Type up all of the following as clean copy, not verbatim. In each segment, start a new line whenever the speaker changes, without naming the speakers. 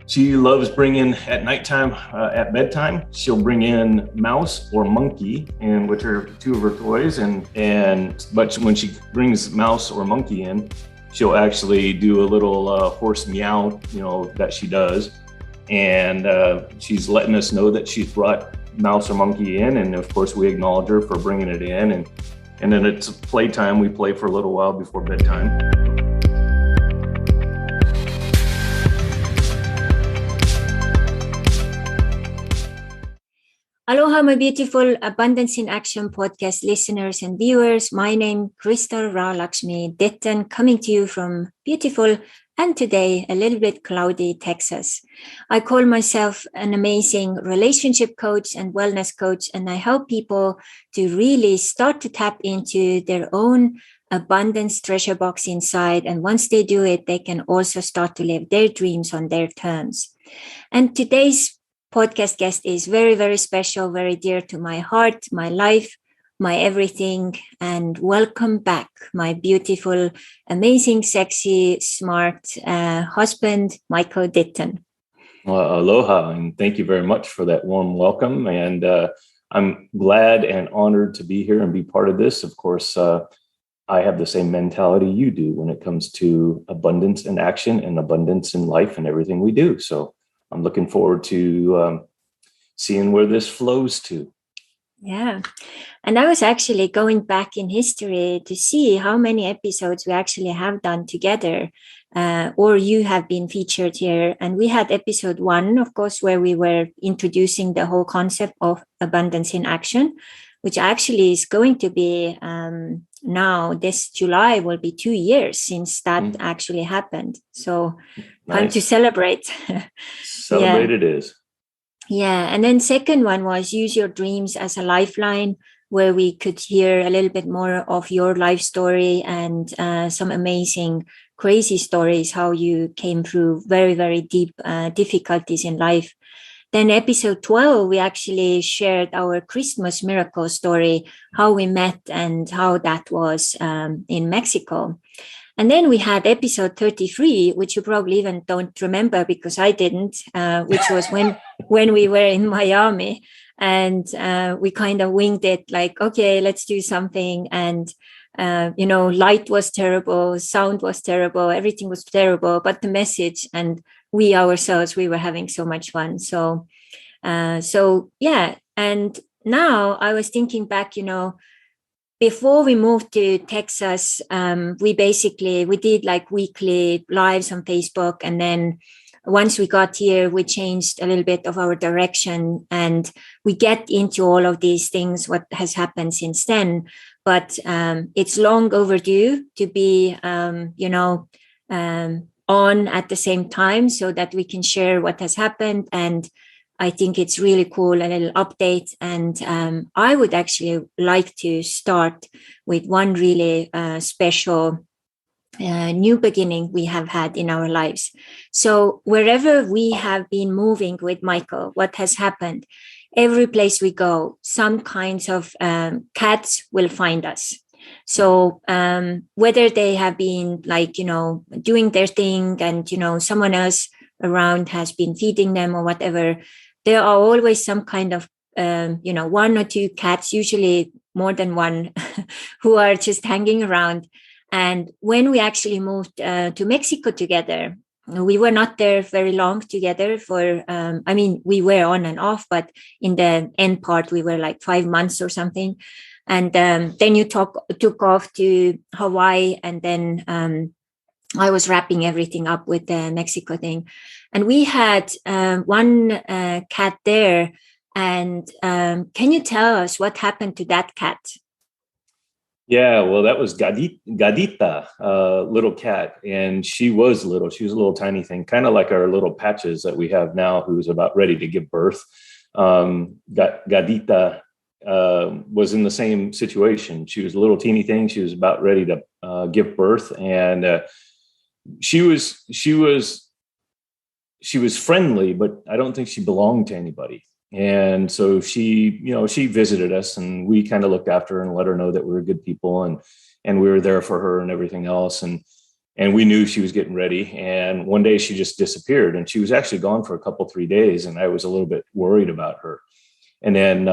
She loves bringing at nighttime, at bedtime, she'll bring in mouse or monkey, and which are two of her toys. But when she brings mouse or monkey in, she'll actually do a little horse meow, that she does. And she's letting us know that she's brought mouse or monkey in. And of course we acknowledge her for bringing it in. And then it's playtime. We play for a little while before bedtime.
Aloha, my beautiful Abundance in Action podcast listeners and viewers. My name is Crystal Ra Lakshmi Ditton, coming to you from beautiful and today a little bit cloudy Texas. I call myself an amazing relationship coach and wellness coach, and I help people to really start to tap into their own abundance treasure box inside. And once they do it, they can also start to live their dreams on their terms. And today's podcast guest is very, very special, very dear to my heart, my life, my everything. And welcome back, my beautiful, amazing, sexy, smart husband, Michael Ditton.
Well, aloha, and thank you very much for that warm welcome. And I'm glad and honored to be here and be part of this. Of course, I have the same mentality you do when it comes to abundance in action and abundance in life and everything we do. So I'm looking forward to seeing where this flows to.
Yeah. And I was actually going back in history to see how many episodes we actually have done together, or you have been featured here. And we had episode 1, of course, where we were introducing the whole concept of abundance in action, which actually is going to be now this July will be 2 years since that actually happened. So time to celebrate.
Celebrate it is.
Yeah. And then second one was use your dreams as a lifeline, where we could hear a little bit more of your life story and some amazing, crazy stories, how you came through very, very deep difficulties in life. Then episode 12, we actually shared our Christmas miracle story, how we met and how that was in Mexico. And then we had episode 33, which you probably even don't remember because I didn't, which was when we were in Miami. And we kind of winged it like, okay, let's do something. And, light was terrible, sound was terrible, everything was terrible, but the message and we ourselves, we were having so much fun. So yeah. And now I was thinking back, before we moved to Texas, we did like weekly lives on Facebook. And then once we got here, we changed a little bit of our direction and we get into all of these things, what has happened since then. But it's long overdue to be, on at the same time so that we can share what has happened. And I think it's really cool, a little update. And I would actually like to start with one really special new beginning we have had in our lives. So wherever we have been moving with Michael, what has happened? Every place we go, some kinds of cats will find us. So whether they have been doing their thing and, someone else around has been feeding them or whatever, there are always some kind of, 1 or 2 cats, usually more than one, who are just hanging around. And when we actually moved to Mexico together, we were not there very long together we were on and off, but in the end part, we were like 5 months or something. And then you took off to Hawaii, and then I was wrapping everything up with the Mexico thing. And we had one cat there. And can you tell us what happened to that cat?
Yeah, well, that was Gadita, little cat. And she was little. She was a little tiny thing, kind of like our little Patches that we have now, who's about ready to give birth. Gadita was in the same situation. She was a little teeny thing. She was about ready to give birth. And she was friendly, but I don't think she belonged to anybody. And so she visited us, and we kind of looked after her and let her know that we were good people and we were there for her and everything else. And and we knew she was getting ready. And one day she just disappeared, and she was actually gone for a couple, 3 days. And I was a little bit worried about her. And then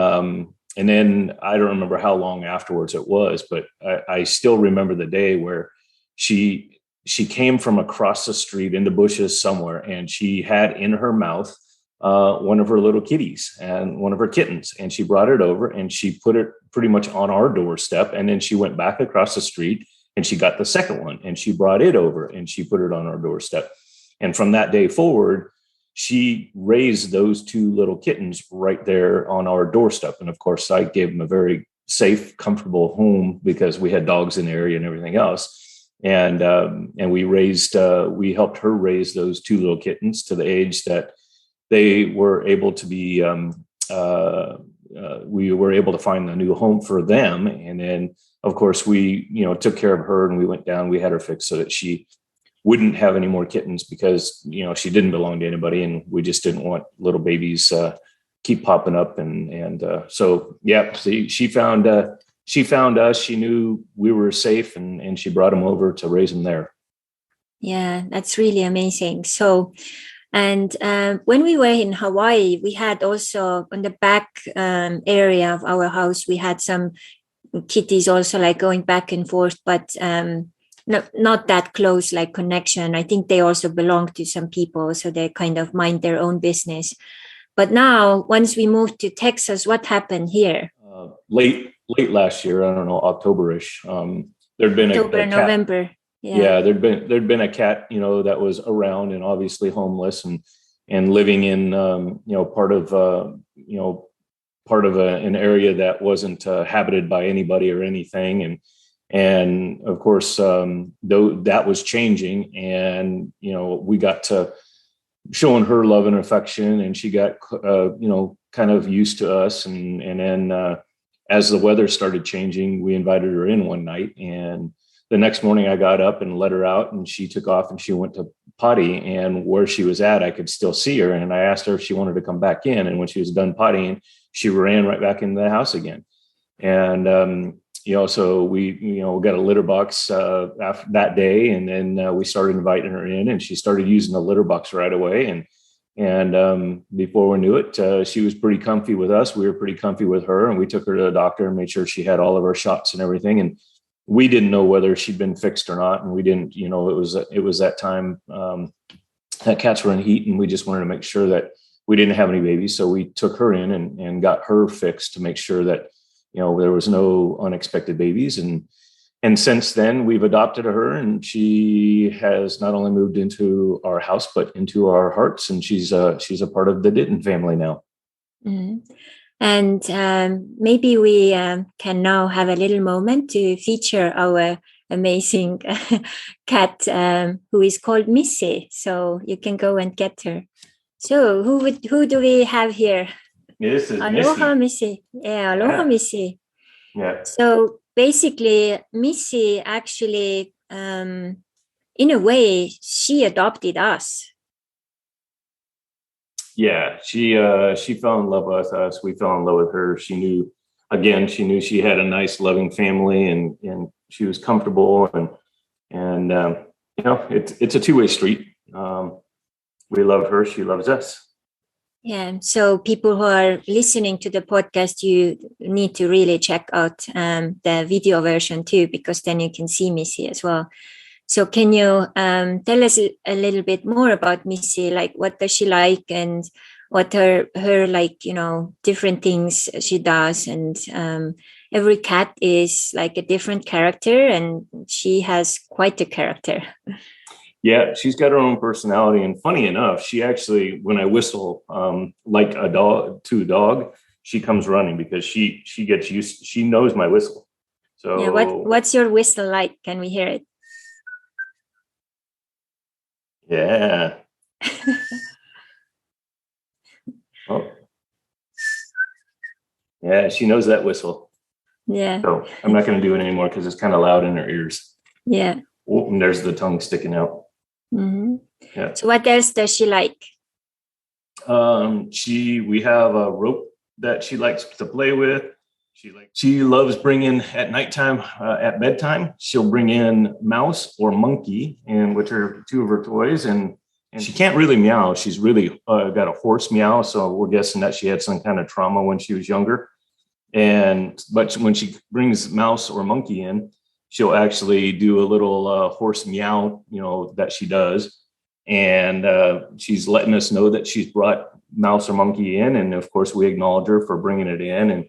I don't remember how long afterwards it was, but I still remember the day where she came from across the street in the bushes somewhere, and she had in her mouth one of her little kitties and one of her kittens. And she brought it over and she put it pretty much on our doorstep. And then she went back across the street and she got the second one and she brought it over and she put it on our doorstep. And from that day forward, she raised those two little kittens right there on our doorstep. And of course, I gave them a very safe, comfortable home because we had dogs in the area and everything else. And we helped her raise those two little kittens to the age that they were able to be, we were able to find a new home for them. And then, of course, we, took care of her and we went down, we had her fixed so that she wouldn't have any more kittens because, she didn't belong to anybody. And we just didn't want little babies keep popping up. So, yeah, she found us. She knew we were safe and she brought them over to raise them there.
Yeah, that's really amazing. So, and when we were in Hawaii, we had also on the back area of our house, we had some kitties also like going back and forth, but not that close like connection. I think they also belong to some people, so they kind of mind their own business. But now, once we moved to Texas, what happened here?
Late last year, I don't know, October-ish. There'd been
October,
a cat.
November.
Yeah, there'd been a cat, that was around and obviously homeless and living in, part of an area that wasn't habited by anybody or anything. And of course, though that was changing, and, we got to showing her love and affection, and she got, kind of used to us. And then as the weather started changing, we invited her in one night, and the next morning I got up and let her out and she took off and she went to potty, and where she was at, I could still see her. And I asked her if she wanted to come back in. And when she was done pottying, she ran right back into the house again. And, so we, got a litter box after that day. And then we started inviting her in and she started using the litter box right away. And before we knew it, she was pretty comfy with us. We were pretty comfy with her, and we took her to the doctor and made sure she had all of her shots and everything. And we didn't know whether she'd been fixed or not. And we didn't, it was that time that cats were in heat, and we just wanted to make sure that we didn't have any babies. So we took her in and got her fixed to make sure that, there was no unexpected babies. And since then we've adopted her, and she has not only moved into our house, but into our hearts. And she's a part of the Ditton family now.
Mm-hmm. And maybe we can now have a little moment to feature our amazing cat who is called Missy. So you can go and get her. So who do we have here?
This is
Aloha, Missy. Yeah, aloha, yeah. Missy.
Yeah.
So basically, Missy actually, in a way, she adopted us.
Yeah, she fell in love with us. We fell in love with her. She knew she had a nice, loving family, and she was comfortable. And it's a two-way street. We love her. She loves us.
Yeah. So people who are listening to the podcast, you need to really check out the video version too, because then you can see Missy as well. So can you tell us a little bit more about Missy? Like, what does she like, and what her like, different things she does? And every cat is like a different character, and she has quite a character.
Yeah, she's got her own personality. And funny enough, she actually, when I whistle like a dog, she comes running because she gets used. She knows my whistle. So
yeah, what's your whistle like? Can we hear it?
Yeah. Oh. Yeah, she knows that whistle.
Yeah.
So I'm not going to do it anymore because it's kind of loud in her ears.
Yeah.
Oh, and there's the tongue sticking out.
Mm-hmm.
Yeah.
So what else does she like?
We have a rope that she likes to play with. She loves bringing at nighttime, at bedtime, she'll bring in mouse or monkey, and which are two of her toys. And she can't really meow. She's really got a hoarse meow. So we're guessing that she had some kind of trauma when she was younger. But when she brings mouse or monkey in, she'll actually do a little hoarse meow, that she does. And she's letting us know that she's brought mouse or monkey in. And of course, we acknowledge her for bringing it in.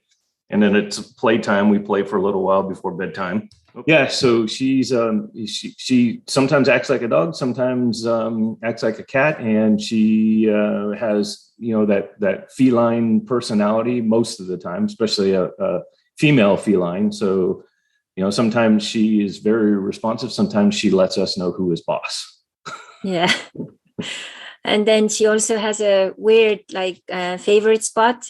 And then it's playtime. We play for a little while before bedtime. Yeah, so she's she sometimes acts like a dog, sometimes acts like a cat, and she has that feline personality most of the time, especially a female feline. So sometimes she is very responsive. Sometimes she lets us know who is boss.
Yeah. And then she also has a weird favorite spot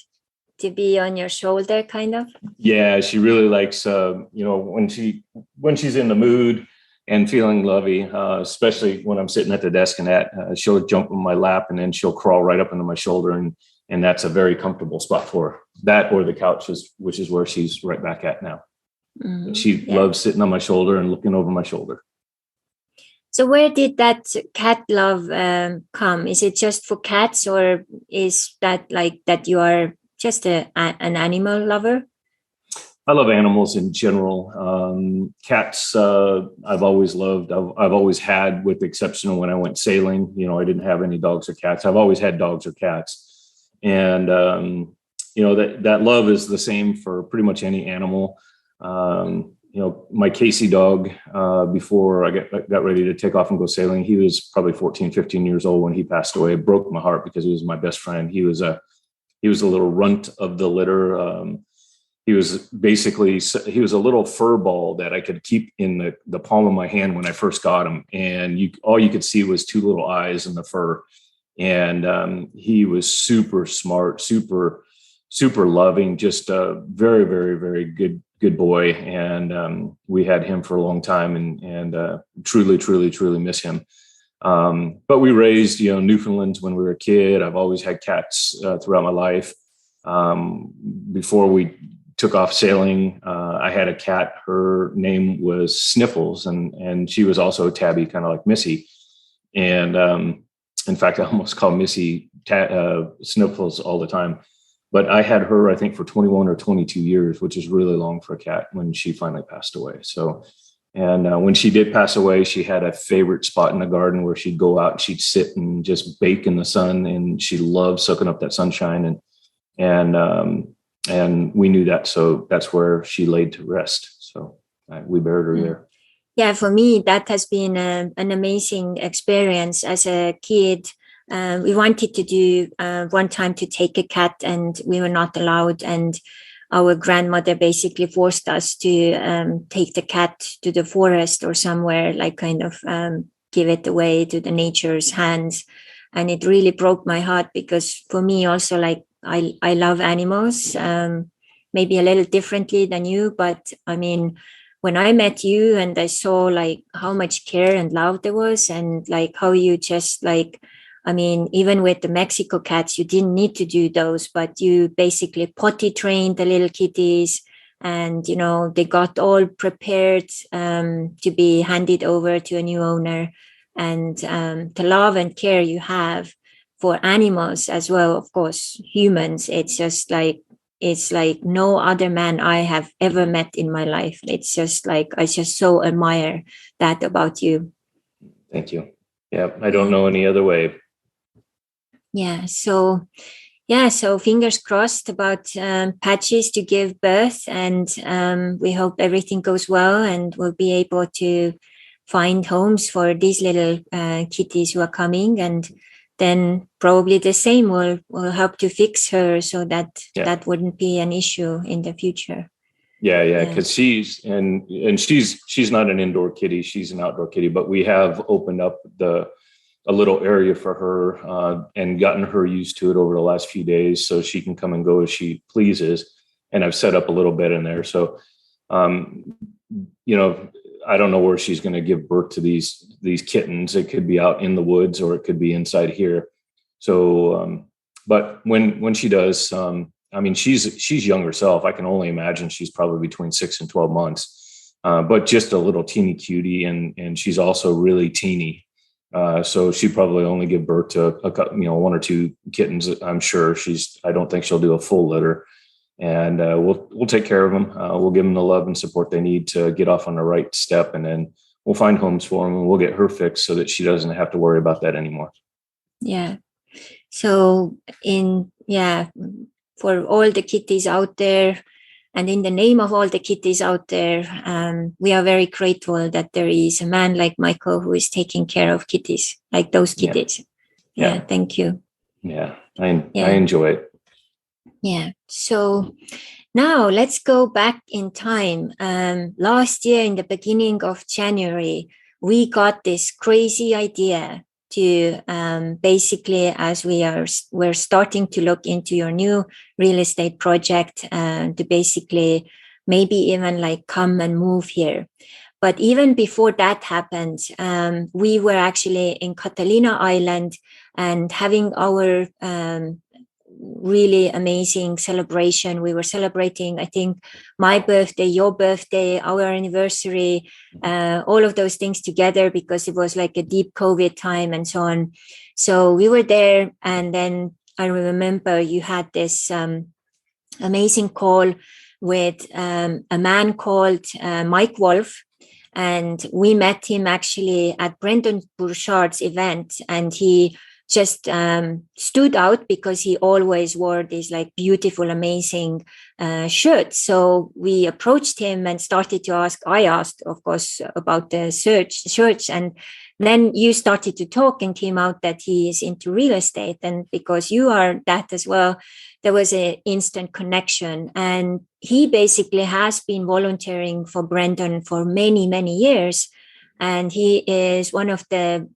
to be on your shoulder, kind of.
Yeah, she really likes when she's in the mood and feeling lovey, especially when I'm sitting at the desk, and she'll jump on my lap, and then she'll crawl right up into my shoulder, and that's a very comfortable spot for her. That or the couch, which is where she's right back at now. Mm-hmm. She loves sitting on my shoulder and looking over my shoulder.
So where did that cat love come? Is it just for cats, or is that that you are just an animal lover?
I love animals in general. Cats, I've always loved. I've always had, with the exception of when I went sailing. I didn't have any dogs or cats. I've always had dogs or cats, and that love is the same for pretty much any animal. My Casey dog, before I got ready to take off and go sailing, he was probably 14, 15 years old when he passed away. It broke my heart because he was my best friend. He was a little runt of the litter. He was a little fur ball that I could keep in the palm of my hand when I first got him. And all you could see was two little eyes in the fur. And he was super smart, super, super loving, just a very, very, very good boy. And we had him for a long time, and truly, truly, truly miss him. But we raised, Newfoundlands when we were a kid. I've always had cats throughout my life. Before we took off sailing, I had a cat. Her name was Sniffles, and she was also a tabby, kind of like Missy. And in fact, I almost call Missy Sniffles all the time. But I had her, I think, for 21 or 22 years, which is really long for a cat, when she finally passed away. So, and when she did pass away, she had a favorite spot in the garden where she'd go out and she'd sit and just bake in the sun, and she loved soaking up that sunshine. And we knew that, so that's where she laid to rest. So we buried her there.
Yeah, for me, that has been an amazing experience as a kid. We wanted to do one time to take a cat, and we were not allowed. And our grandmother basically forced us to take the cat to the forest or somewhere, give it away to the nature's hands. And it really broke my heart, because for me also, I love animals, maybe a little differently than you. But I mean, when I met you and I saw how much care and love there was, and how you just even with the Mexico cats, you didn't need to do those, but you basically potty trained the little kitties, and, they got all prepared to be handed over to a new owner. And the love and care you have for animals as well, of course, humans, it's just it's like no other man I have ever met in my life. It's just I just so admire that about you.
Thank you. Yeah, I don't know any other way.
Yeah. So fingers crossed about Patches to give birth, and we hope everything goes well, and we'll be able to find homes for these little kitties who are coming, and then probably the same will help to fix her, so that that wouldn't be an issue in the future.
Yeah, because she's not an indoor kitty; she's an outdoor kitty. But we have opened up a little area for her and gotten her used to it over the last few days, so she can come and go as she pleases. And I've set up a little bed in there. So, I don't know where she's going to give birth to these kittens. It could be out in the woods, or it could be inside here. So, but when she does, I mean, she's young herself. I can only imagine she's probably between 6 and 12 months, but just a little teeny cutie. And she's also really teeny. So she probably only give birth to one or two kittens. I'm sure I don't think she'll do a full litter, and we'll take care of them. We'll give them the love and support they need to get off on the right step. And then we'll find homes for them, and we'll get her fixed so that she doesn't have to worry about that anymore.
Yeah. So for all the kitties out there, and in the name of all the kitties out there, we are very grateful that there is a man like Michael who is taking care of kitties, like those kitties. Yeah. Thank you.
Yeah, I enjoy it.
Yeah. So now let's go back in time. Last year, in the beginning of January, we got this crazy idea to basically, as we're starting to look into your new real estate project, to basically maybe even like come and move here. But even before that happened, we were actually in Catalina Island and having our really amazing celebration. We were celebrating, I think, my birthday, your birthday, our anniversary, all of those things together, because it was like a deep COVID time and so on. So we were there, and then I remember you had this amazing call with a man called Mike Wolf, and we met him actually at Brendan Burchard's event, and he just stood out because he always wore these like beautiful, amazing shirts. So we approached him and started to ask. I asked, of course, about the shirts, and then you started to talk and came out that he is into real estate. And because you are that as well, there was an instant connection. And he basically has been volunteering for Brendan for many, many years. And he is one of the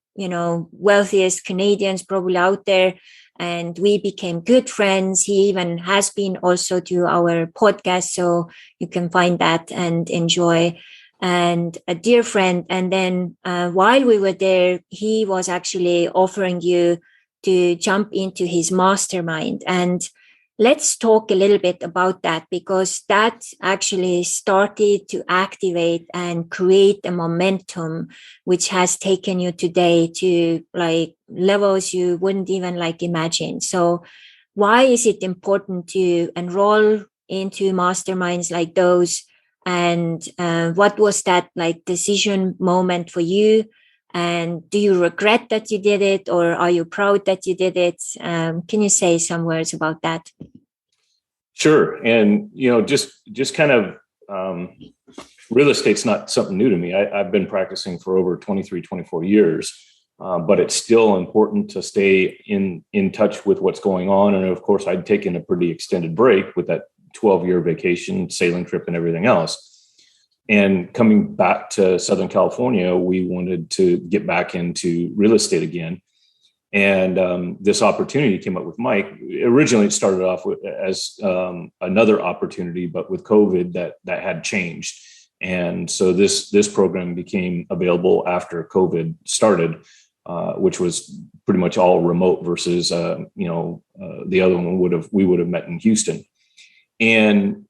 wealthiest Canadians probably out there. And we became good friends. He even has been also to our podcast, so you can find that and enjoy. And a dear friend. And then while we were there, he was actually offering you to jump into his mastermind. And let's talk a little bit about that, because that actually started to activate and create a momentum which has taken you today to like levels you wouldn't even like imagine. So why is it important to enroll into masterminds like those? And what was that like decision moment for you? And do you regret that you did it, or are you proud that you did it? Can you say some words about that?
Sure. And, just kind of real estate's not something new to me. I've been practicing for over 23, 24 years, but it's still important to stay in touch with what's going on. And of course, I'd taken a pretty extended break with that 12-year vacation, sailing trip and everything else. And coming back to Southern California, we wanted to get back into real estate again. And this opportunity came up with Mike. Originally, it started off as another opportunity, but with COVID, that had changed. And so this program became available after COVID started, which was pretty much all remote versus the other one we would have met in Houston. And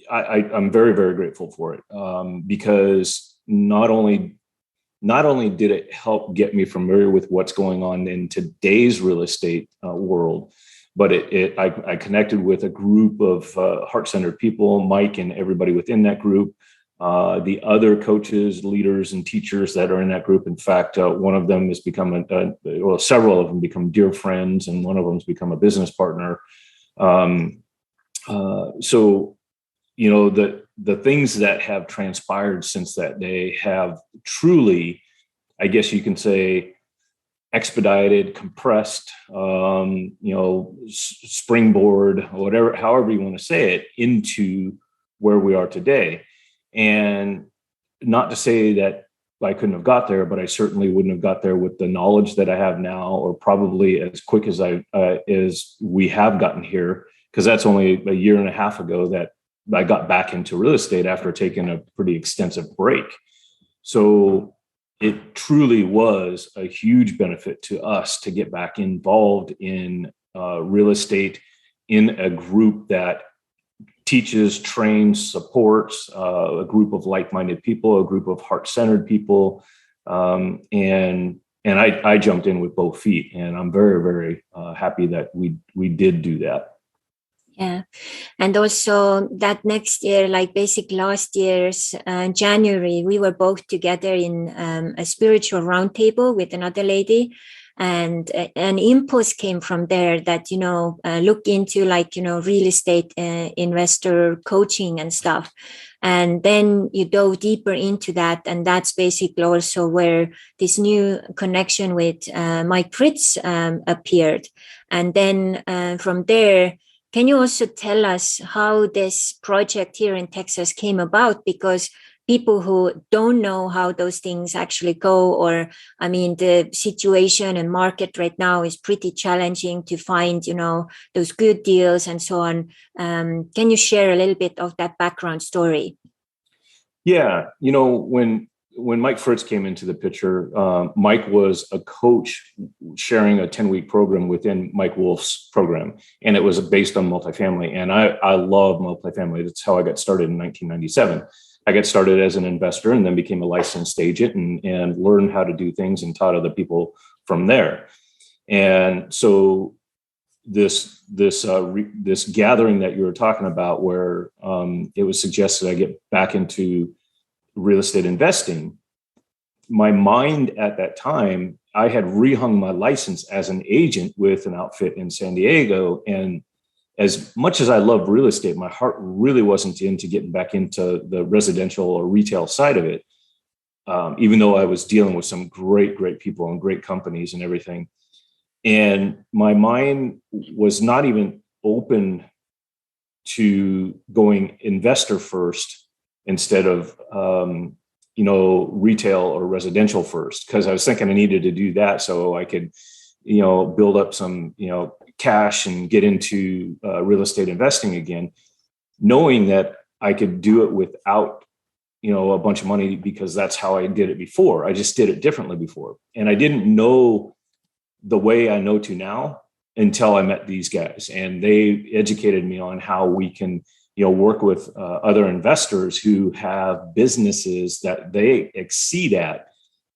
I'm very, very grateful for it, because not only did it help get me familiar with what's going on in today's real estate world, but I connected with a group of heart-centered people, Mike and everybody within that group, the other coaches, leaders, and teachers that are in that group. In fact, one of them has become several of them become dear friends, and one of them has become a business partner. So the things that have transpired since that day have truly, I guess you can say, expedited, compressed, springboard, however you want to say it, into where we are today. And not to say that I couldn't have got there, but I certainly wouldn't have got there with the knowledge that I have now, or probably as quick as we have gotten here, because that's only a year and a half ago that I got back into real estate after taking a pretty extensive break. So it truly was a huge benefit to us to get back involved in real estate in a group that teaches, trains, supports a group of like-minded people, a group of heart-centered people. And I jumped in with both feet, and I'm very, very happy that we did do that.
Yeah. And also that next year, like basically last year's January, we were both together in a spiritual roundtable with another lady. And an impulse came from there that, look into like, real estate investor coaching and stuff. And then you dove deeper into that. And that's basically also where this new connection with Mike Fritz appeared. And then from there, can you also tell us how this project here in Texas came about? Because people who don't know how those things actually go, or the situation and market right now is pretty challenging to find, those good deals and so on. Can you share a little bit of that background story?
Yeah, when Mike Fritz came into the picture, Mike was a coach sharing a 10-week program within Mike Wolf's program. And it was based on multifamily. And I love multifamily. That's how I got started in 1997. I got started as an investor and then became a licensed agent and learned how to do things and taught other people from there. And so this gathering that you were talking about, where it was suggested I get back into real estate investing, my mind at that time, I had rehung my license as an agent with an outfit in San Diego. And as much as I loved real estate, my heart really wasn't into getting back into the residential or retail side of it, even though I was dealing with some great people and great companies and everything. And my mind was not even open to going investor first instead of, retail or residential first, because I was thinking I needed to do that so I could, build up some, cash and get into real estate investing again, knowing that I could do it without, a bunch of money, because that's how I did it before. I just did it differently before. And I didn't know the way I know to now until I met these guys, and they educated me on how we can work with other investors who have businesses that they exceed at,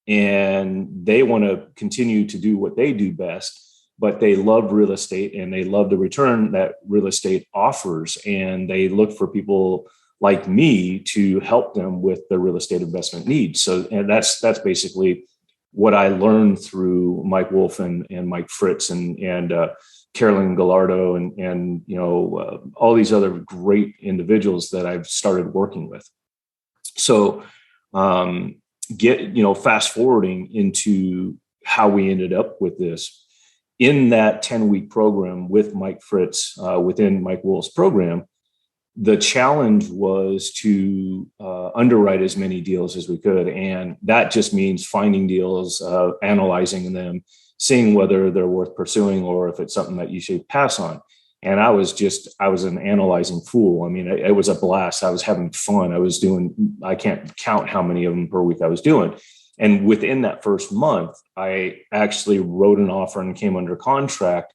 and they want to continue to do what they do best, but they love real estate and they love the return that real estate offers. And they look for people like me to help them with their real estate investment needs. So, and that's basically what I learned through Mike Wolf and Mike Fritz and Carolyn Gallardo and all these other great individuals that I've started working with. So fast forwarding into how we ended up with this. In that 10-week program with Mike Fritz within Mike Wolf's program, the challenge was to underwrite as many deals as we could. And that just means finding deals, analyzing them, seeing whether they're worth pursuing or if it's something that you should pass on. And I was an analyzing fool. It was a blast. I was having fun. I can't count how many of them per week I was doing. And within that first month, I actually wrote an offer and came under contract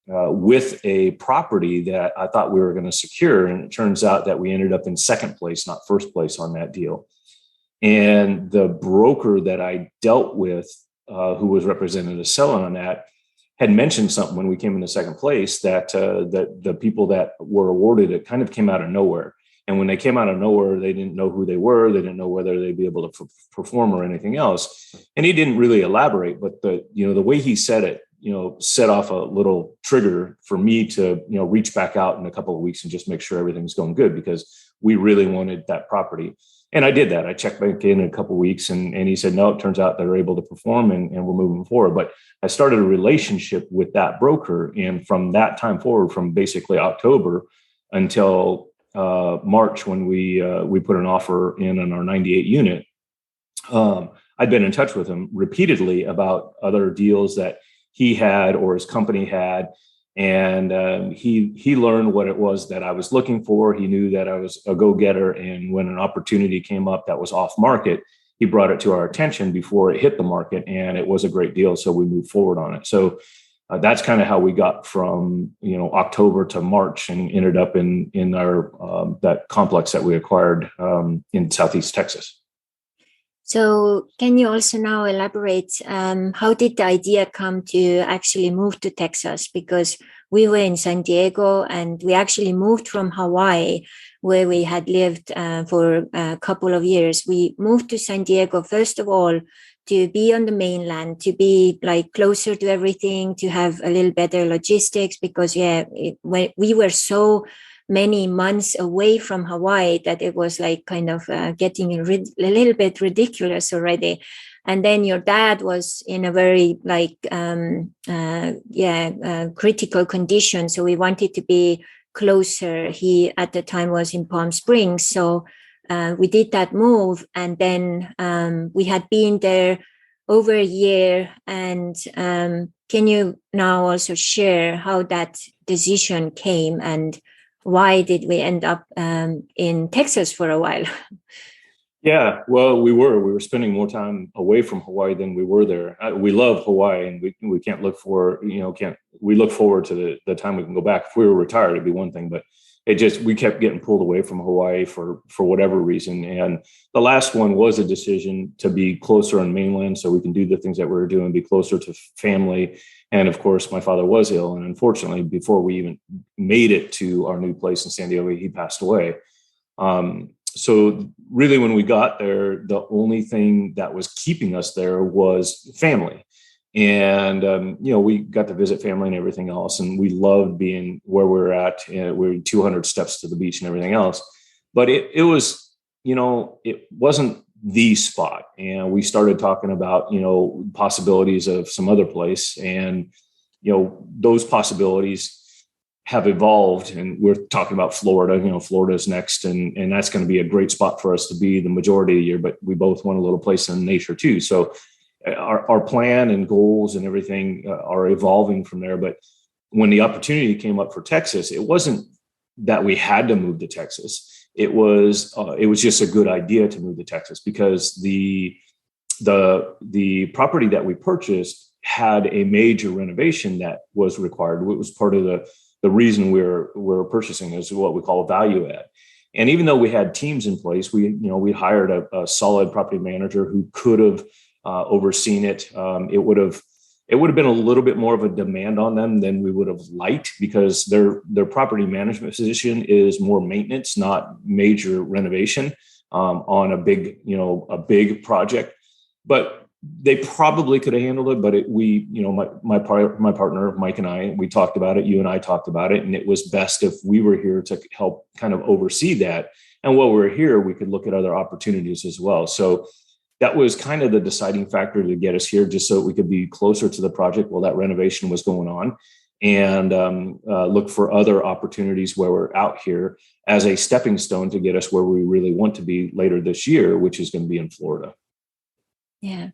with a property that I thought we were going to secure. And it turns out that we ended up in second place, not first place on that deal. And the broker that I dealt with, who was representing the seller on that, had mentioned something when we came into second place that the people that were awarded it kind of came out of nowhere. And when they came out of nowhere, they didn't know who they were. They didn't know whether they'd be able to perform or anything else. And he didn't really elaborate, but the way he said it, set off a little trigger for me to, reach back out in a couple of weeks and just make sure everything's going good, because we really wanted that property. And I did that. I checked back in a couple of weeks and he said, no, it turns out they're able to perform and we're moving forward. But I started a relationship with that broker. And from that time forward, from basically October until March, when we put an offer in on our 98 unit, I'd been in touch with him repeatedly about other deals that he had or his company had. And he learned what it was that I was looking for. He knew that I was a go-getter. And when an opportunity came up that was off market, he brought it to our attention before it hit the market. And it was a great deal. So we moved forward on it. So that's kind of how we got from, October to March and ended up in our that complex that we acquired in Southeast Texas.
So can you also now elaborate, how did the idea come to actually move to Texas? Because we were in San Diego and we actually moved from Hawaii, where we had lived for a couple of years. We moved to San Diego, first of all, to be on the mainland, to be like closer to everything, to have a little better logistics, because we were so many months away from Hawaii that it was like kind of getting a little bit ridiculous already. And then your dad was in a very critical condition. So we wanted to be closer. He at the time was in Palm Springs. So we did that move. And then we had been there over a year. And can you now also share how that decision came and why did we end up in Texas for a while?
Yeah, well, we were spending more time away from Hawaii than we were there. We love Hawaii, and we can't look for, we look forward to the time we can go back. If we were retired, it'd be one thing, but we kept getting pulled away from Hawaii for whatever reason. And the last one was a decision to be closer on mainland so we can do the things that we were doing, be closer to family. And of course, my father was ill. And unfortunately, before we even made it to our new place in San Diego, he passed away. So really, when we got there, the only thing that was keeping us there was family. And, we got to visit family and everything else. And we loved being where we were at. We're 200 steps to the beach and everything else. But it was, it wasn't the spot. And we started talking about, possibilities of some other place. And, those possibilities have evolved, and we're talking about Florida. Florida's next, and that's going to be a great spot for us to be the majority of the year. But we both want a little place in nature too. So our plan and goals and everything are evolving from there. But when the opportunity came up for Texas, it wasn't that we had to move to Texas. It was just a good idea to move to Texas because the property that we purchased had a major renovation that was required. It was part of the reason we're purchasing is what we call a value add. And even though we had teams in place, we hired a solid property manager who could have overseen it. It would have been a little bit more of a demand on them than we would have liked because their property management position is more maintenance, not major renovation on a big project. But they probably could have handled it, but my partner, Mike, and I, we talked about it. You and I talked about it, and it was best if we were here to help kind of oversee that. And while we're here, we could look at other opportunities as well. So that was kind of the deciding factor to get us here, just so we could be closer to the project while that renovation was going on, and look for other opportunities where we're out here as a stepping stone to get us where we really want to be later this year, which is going to be in Florida.
Yeah.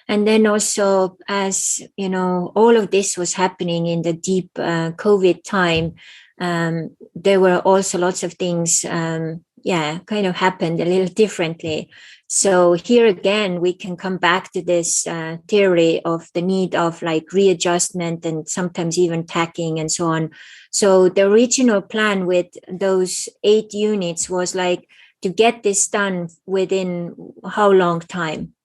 And then also, as you know, all of this was happening in the deep COVID time. There were also lots of things, kind of happened a little differently. So here again, we can come back to this theory of the need of like readjustment and sometimes even tacking and so on. So the original plan with those 8 units was like to get this done within how long time?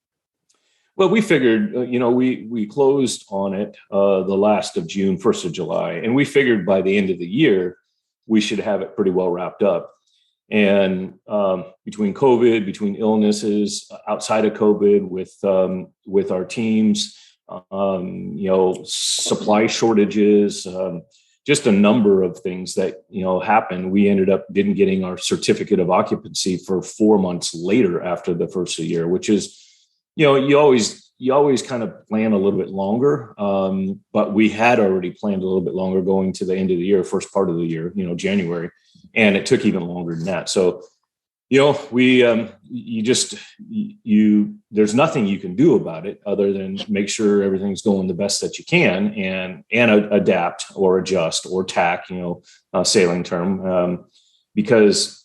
Well, we figured, we closed on it the last of June, 1st of July, and we figured by the end of the year, we should have it pretty well wrapped up. And between COVID, between illnesses, outside of COVID, with our teams, supply shortages, just a number of things that, happened, we ended up getting our certificate of occupancy for 4 months later after the first of the year, which is, you always kind of plan a little bit longer, but we had already planned a little bit longer going to the end of the year, first part of the year, January, and it took even longer than that. So, there's nothing you can do about it other than make sure everything's going the best that you can and adapt or adjust or tack, sailing term, because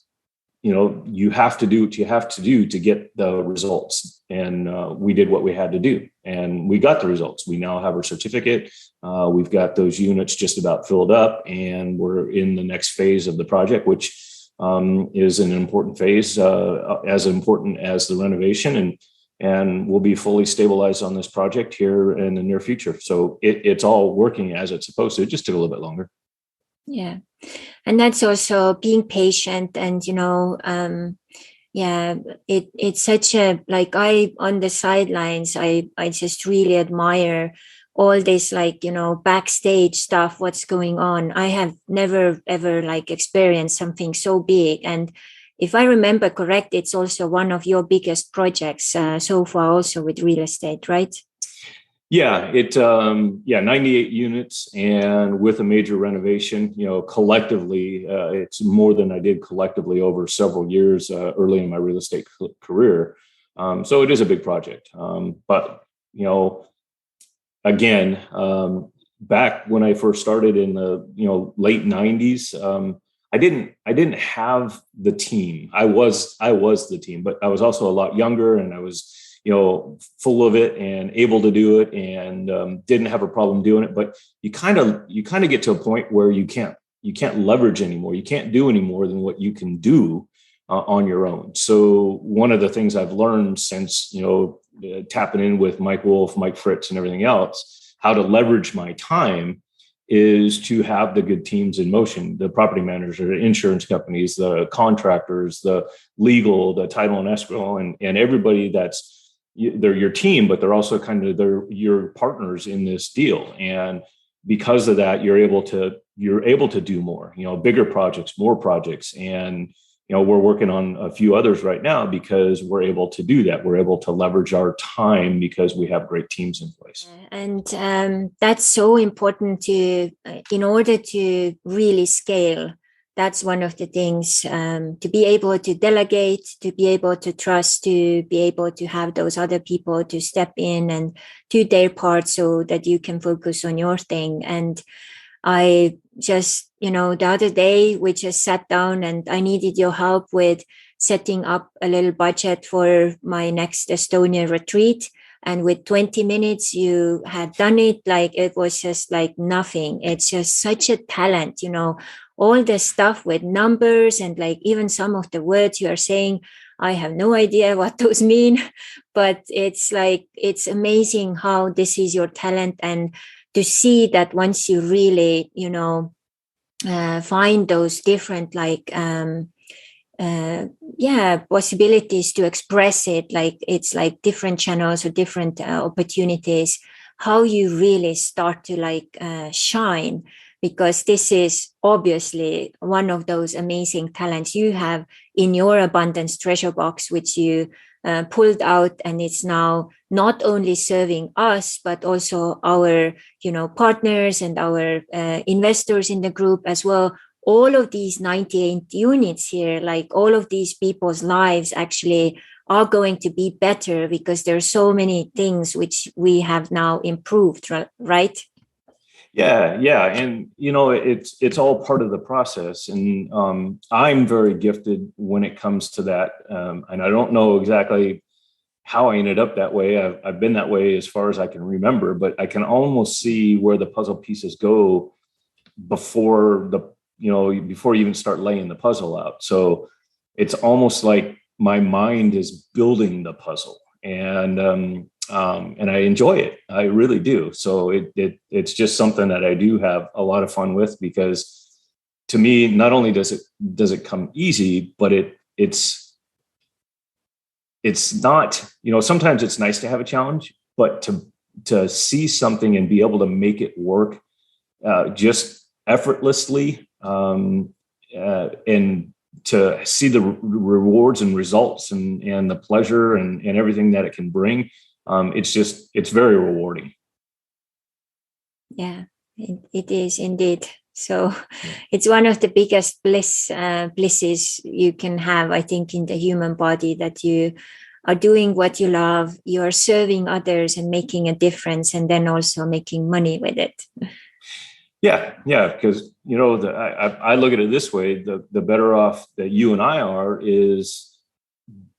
you have to do what you have to do to get the results. And we did what we had to do, and we got the results. We now have our certificate. We've got those units just about filled up, and we're in the next phase of the project, which is an important phase, as important as the renovation, and we'll be fully stabilized on this project here in the near future. So it's all working as it's supposed to. It just took a little bit longer.
Yeah. And that's also being patient, and it's such a, like, I on the sidelines, I just really admire all this, like, backstage stuff, what's going on. I have never ever like experienced something so big. And if I remember correct, it's also one of your biggest projects so far, also with real estate, right?
Yeah, 98 units, and with a major renovation, collectively, it's more than I did collectively over several years early in my real estate career. So it is a big project. But, again, back when I first started in the, late 90s, I didn't have the team. I was the team, but I was also a lot younger, and I was full of it and able to do it, and didn't have a problem doing it. But you kind of get to a point where you can't leverage anymore. You can't do any more than what you can do on your own. So one of the things I've learned since, tapping in with Mike Wolf, Mike Fritz, and everything else, how to leverage my time is to have the good teams in motion: the property managers, the insurance companies, the contractors, the legal, the title and escrow, and everybody they're your team, but they're also they're your partners in this deal. And because of that, you're able to do more, bigger projects, more projects. And, we're working on a few others right now because we're able to do that. We're able to leverage our time because we have great teams in place.
And that's so important in order to really scale. That's one of the things, to be able to delegate, to be able to trust, to be able to have those other people to step in and do their part so that you can focus on your thing. And I just, the other day, we just sat down and I needed your help with setting up a little budget for my next Estonia retreat. And with 20 minutes, you had done it. Like, it was just like nothing. It's just such a talent, all the stuff with numbers, and like even some of the words you are saying, I have no idea what those mean, but it's like, it's amazing how this is your talent. And to see that once you really, find those different, like, possibilities to express it, like it's like different channels or different opportunities, how you really start to shine, because this is obviously one of those amazing talents you have in your abundance treasure box, which you pulled out, and it's now not only serving us but also our partners and our investors in the group as well. All of these 98 units here, like all of these people's lives actually are going to be better because there are so many things which we have now improved, right?
Yeah. And, it's all part of the process. And I'm very gifted when it comes to that. And I don't know exactly how I ended up that way. I've been that way as far as I can remember, but I can almost see where the puzzle pieces go before before you even start laying the puzzle out. So it's almost like my mind is building the puzzle, and I enjoy it. I really do. So it's just something that I do have a lot of fun with, because to me, not only does it come easy, but it's not, sometimes it's nice to have a challenge, but to see something and be able to make it work just effortlessly, and to see the rewards and results and the pleasure and everything that it can bring. It's very rewarding.
Yeah, it is indeed. So it's one of the biggest blisses you can have, I think, in the human body, that you are doing what you love, you are serving others and making a difference, and then also making money with it.
Yeah, because I look at it this way: the better off that you and I are is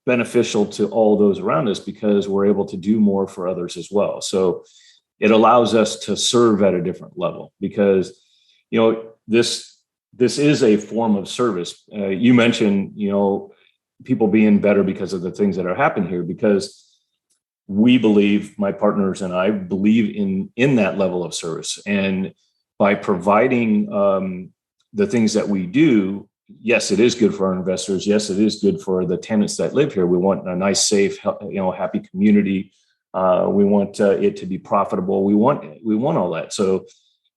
beneficial to all those around us because we're able to do more for others as well. So it allows us to serve at a different level because this is a form of service. You mentioned people being better because of the things that are happening here because we believe, my partners and I believe in that level of service. And by providing the things that we do, yes, it is good for our investors. Yes, it is good for the tenants that live here. We want a nice, safe, happy community. We want it to be profitable. We want all that. So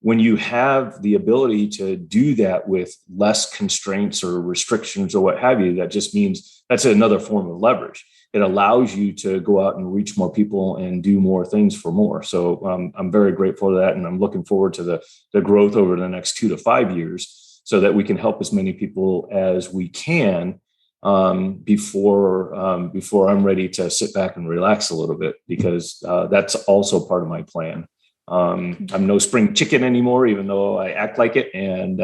when you have the ability to do that with less constraints or restrictions or what have you, that just means that's another form of leverage. It allows you to go out and reach more people and do more things for more. So I'm very grateful for that. And I'm looking forward to the growth over the next 2 to 5 years so that we can help as many people as we can before I'm ready to sit back and relax a little bit, because that's also part of my plan. I'm no spring chicken anymore, even though I act like it. And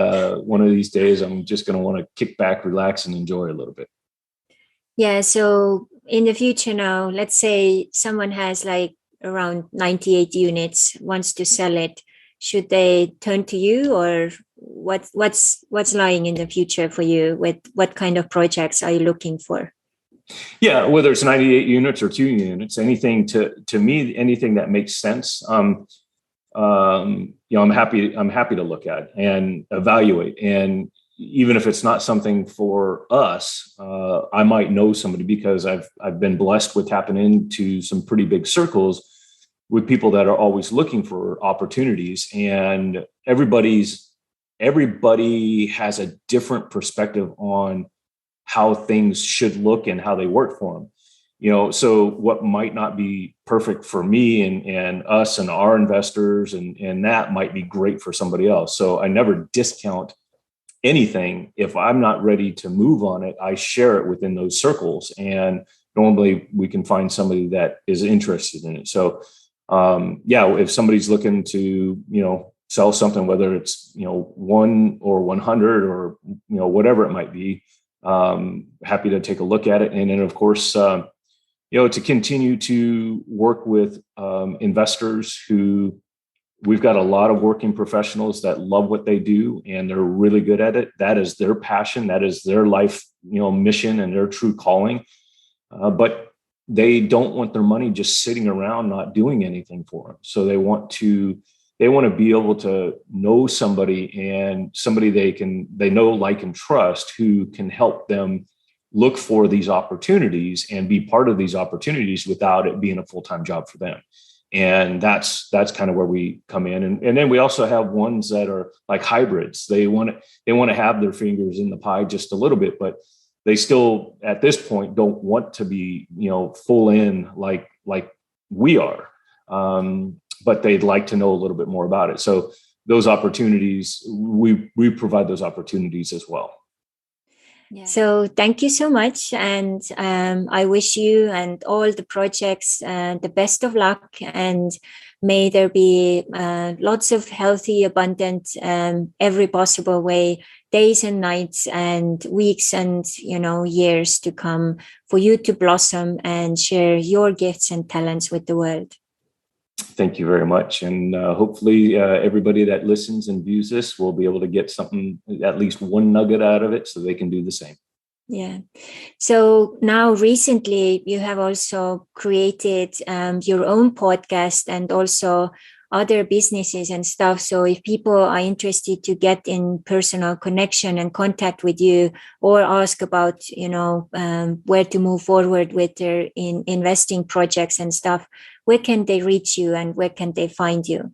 one of these days, I'm just going to want to kick back, relax, and enjoy a little bit.
Yeah. So in the future now, let's say someone has like around 98 units, wants to sell it. Should they turn to you, or what's lying in the future for you? With what kind of projects are you looking for?
Yeah, whether it's 98 units or 2 units, anything to me, anything that makes sense. I'm happy to look at and evaluate. And even if it's not something for us, I might know somebody, because I've been blessed with tapping into some pretty big circles with people that are always looking for opportunities. And everybody has a different perspective on how things should look and how they work for them. So what might not be perfect for me and us and our investors and that might be great for somebody else. So I never discount anything. If I'm not ready to move on it, I share it within those circles. And normally we can find somebody that is interested in it. So if somebody's looking to, sell something, whether it's, 1 or 100 or, whatever it might be, happy to take a look at it. And then of course, to continue to work with investors who, we've got a lot of working professionals that love what they do and they're really good at it. That is their passion. That is their life, mission and their true calling. But they don't want their money just sitting around not doing anything for them. So they want to be able to know somebody, and somebody they know, like, and trust, who can help them look for these opportunities and be part of these opportunities without it being a full-time job for them. And that's kind of where we come in. And then we also have ones that are like hybrids. They want to have their fingers in the pie just a little bit, but they still, at this point, don't want to be, full in like we are. But they'd like to know a little bit more about it. So those opportunities, we provide those opportunities as well.
Yeah. So thank you so much. And I wish you and all the projects the best of luck. And may there be lots of healthy, abundant, every possible way, days and nights and weeks and, years to come for you to blossom and share your gifts and talents with the world.
Thank you very much. And hopefully everybody that listens and views this will be able to get something, at least one nugget out of it, so they can do the same.
Yeah. So now recently you have also created your own podcast and also other businesses and stuff. So if people are interested to get in personal connection and contact with you, or ask about, where to move forward with their investing projects and stuff, where can they reach you and where can they find you?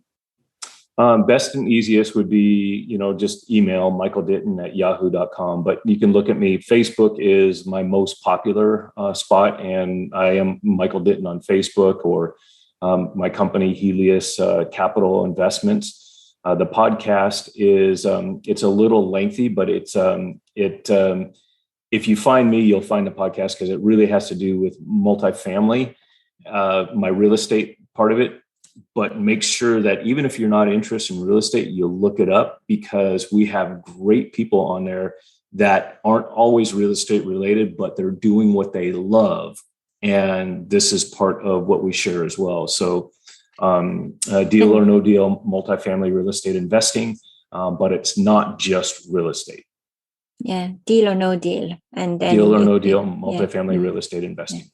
Best and easiest would be, just email michaelditton@yahoo.com. But you can look at me. Facebook is my most popular spot, and I am Michael Ditton on Facebook, or my company, Helios Capital Investments. The podcast is it's a little lengthy, but it's if you find me, you'll find the podcast, because it really has to do with multifamily, my real estate part of it. But make sure that even if you're not interested in real estate, you look it up, because we have great people on there that aren't always real estate related, but they're doing what they love. And this is part of what we share as well. So deal or no deal, multifamily real estate investing, but it's not just real estate.
Yeah, deal or no deal. And then
deal or no deal, multifamily real estate investing.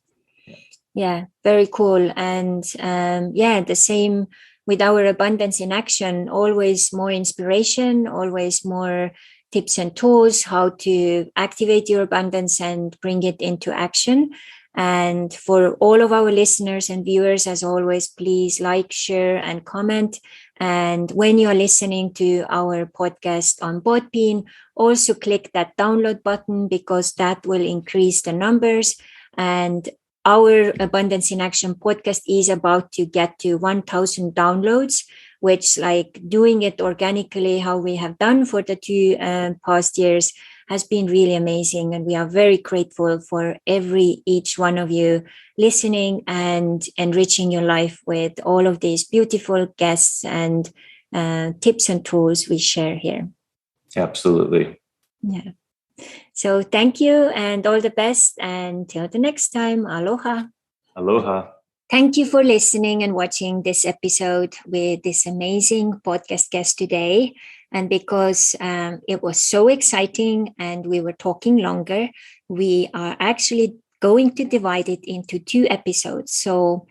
Yeah, very cool. And the same with our Abundance in Action, always more inspiration, always more tips and tools, how to activate your abundance and bring it into action. And for all of our listeners and viewers, as always, please like, share, and comment. And when you're listening to our podcast on Podbean, also click that download button, because that will increase the numbers. And our Abundance in Action podcast is about to get to 1,000 downloads, which, like, doing it organically, how we have done for the 2 past years, has been really amazing. And we are very grateful for each one of you listening and enriching your life with all of these beautiful guests and tips and tools we share here.
Absolutely.
Yeah. So thank you and all the best. And till the next time, aloha.
Aloha.
Thank you for listening and watching this episode with this amazing podcast guest today. And because it was so exciting and we were talking longer, we are actually going to divide it into 2 episodes. So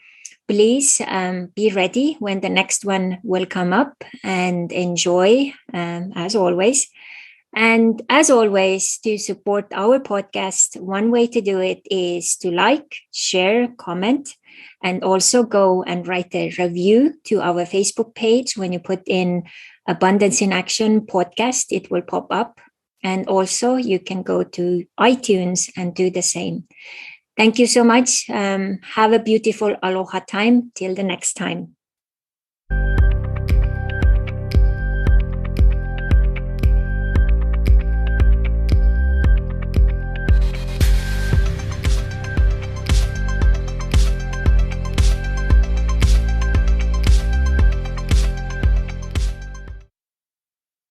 please be ready when the next one will come up, and enjoy as always. And as always, to support our podcast, one way to do it is to like, share, comment, and also go and write a review to our Facebook page. When you put in Abundance in Action podcast, it will pop up. And also you can go to iTunes and do the same. Thank you so much. Have a beautiful aloha time. Till the next time.